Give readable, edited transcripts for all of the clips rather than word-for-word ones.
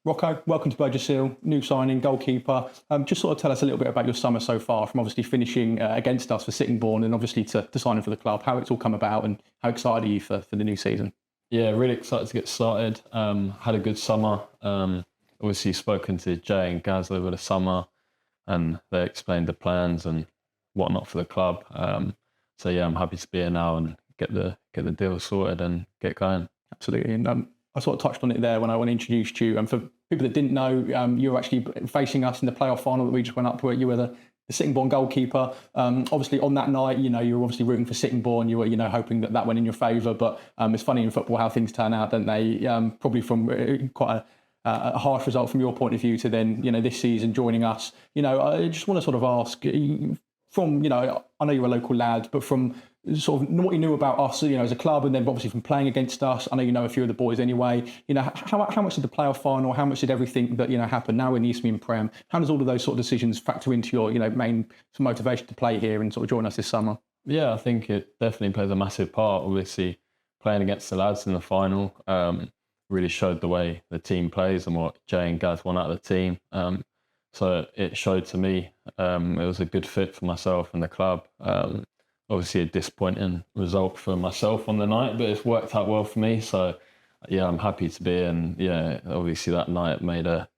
Roco, welcome to Burgess Hill, new signing, goalkeeper. Just sort of tell us a little bit about your summer so far, from obviously finishing against us for Sittingbourne and obviously to signing for the club, how it's all come about and how excited are you for the new season? Yeah, really excited to get started. Had a good summer. Obviously spoken to Jay and Gaz over the summer and they explained the plans and whatnot for the club. So yeah, I'm happy to be here now and get the deal sorted and get going. Absolutely. And I sort of touched on it there when I introduced you. And for people that didn't know, you were actually facing us in the playoff final that we just went up to. You were the Sittingbourne goalkeeper. Obviously, on that night, you were obviously rooting for Sittingbourne. You were, hoping that went in your favour. But it's funny in football how things turn out, don't they? Probably from quite a harsh result from your point of view to then, this season joining us. I just want to sort of ask from, I know you're a local lad, but from sort of what you knew about us, as a club, and then obviously from playing against us, I know you know a few of the boys anyway. How much did the playoff final, how much did everything that happen now in the Eastern Prem? How does all of those sort of decisions factor into your main motivation to play here and sort of join us this summer? Yeah, I think it definitely plays a massive part. Obviously, playing against the lads in the final really showed the way the team plays and what Jay and Gaz want out of the team. So it showed to me it was a good fit for myself and the club. Obviously a disappointing result for myself on the night, but it's worked out well for me. So yeah, I'm happy to be here. And yeah, obviously that night made a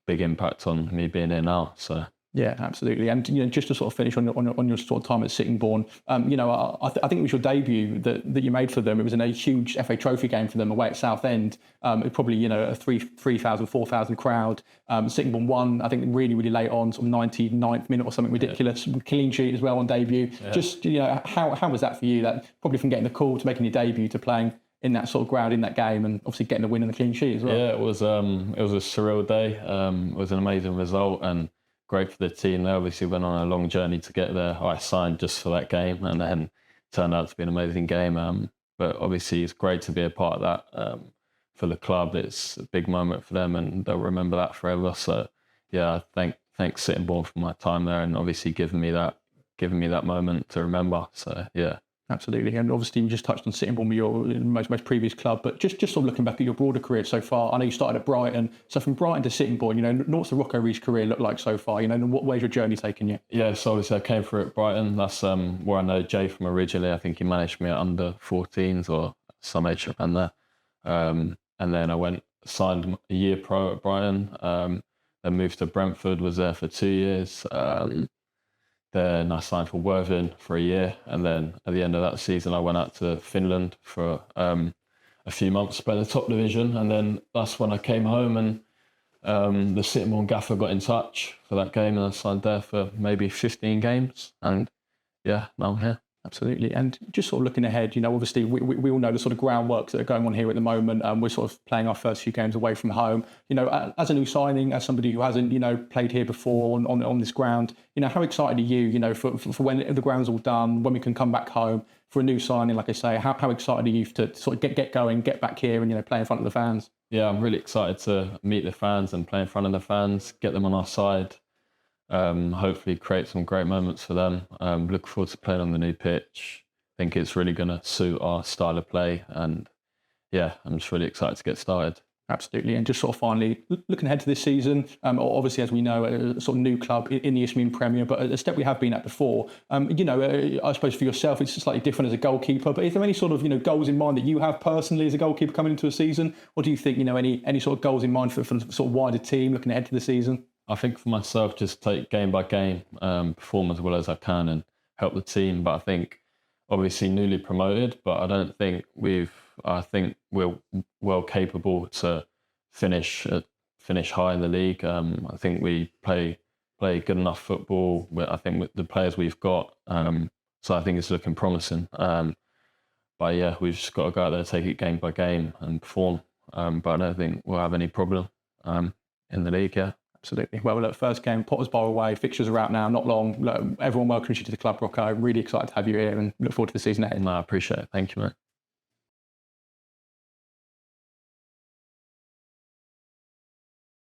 big impact on me being here now. So yeah, absolutely. And just to sort of finish on your sort of time at Sittingbourne, I think it was your debut that you made for them. It was in a huge FA Trophy game for them away at Southend. It probably a 3,000, 4,000 crowd. Sittingbourne won, I think, really late on, sort of 99th minute or something ridiculous. Yeah. Clean sheet as well on debut. Yeah. Just how was that for you? That probably from getting the call to making your debut to playing in that sort of ground in that game and obviously getting the win and the clean sheet as well. Yeah, it was a surreal day. It was an amazing result and great for the team. They obviously went on a long journey to get there. I signed just for that game and then turned out to be an amazing game. But obviously it's great to be a part of that for the club. It's a big moment for them and they'll remember that forever. So yeah, thanks Sittingbourne for my time there and obviously giving me that moment to remember. So yeah. Absolutely, and obviously you just touched on Sittingbourne with your most previous club, but just sort of looking back at your broader career so far, I know you started at Brighton, so from Brighton to Sittingbourne, what's the Roco Rees career look like so far? What way's your journey taken you? Yeah, so obviously I came through at Brighton. That's where I know Jay from originally. I think he managed me at under 14s or some age around there, and then I signed a year pro at Brighton. Then moved to Brentford, was there for 2 years. Then I signed for Worthing for a year, and then at the end of that season, I went out to Finland for a few months, playing the top division, and then that's when I came home and the Sittingbourne gaffer got in touch for that game, and I signed there for maybe 15 games, and yeah, now I'm here. Absolutely. And just sort of looking ahead, obviously we all know the sort of groundworks that are going on here at the moment. We're sort of playing our first few games away from home. As a new signing, as somebody who hasn't, played here before on this ground, how excited are you, for when the ground's all done, when we can come back home for a new signing, like I say, how excited are you to sort of get going, get back here and, play in front of the fans? Yeah, I'm really excited to meet the fans and play in front of the fans, get them on our side. Hopefully create some great moments for them. Look forward to playing on the new pitch. I think it's really going to suit our style of play and yeah, I'm just really excited to get started. Absolutely. And just sort of finally, looking ahead to this season, obviously, as we know, a sort of new club in the Eastern Premier, but a step we have been at before. I suppose for yourself, it's slightly different as a goalkeeper, but is there any sort of, goals in mind that you have personally as a goalkeeper coming into a season? Or do you think, any sort of goals in mind for the sort of wider team looking ahead to the season? I think for myself, just take game by game, perform as well as I can and help the team. But I think obviously newly promoted, but I don't think I think we're well capable to finish high in the league. I think we play good enough football. I think with the players we've got, so I think it's looking promising. But yeah, we've just got to go out there, take it game by game and perform. But I don't think we'll have any problem in the league, yeah. Absolutely. Well, look, first game, Potters Bar away, fixtures are out now, not long. Look, everyone welcomes you to the club, Roco. Really excited to have you here and look forward to the season ahead. No, I appreciate it. Thank you, mate.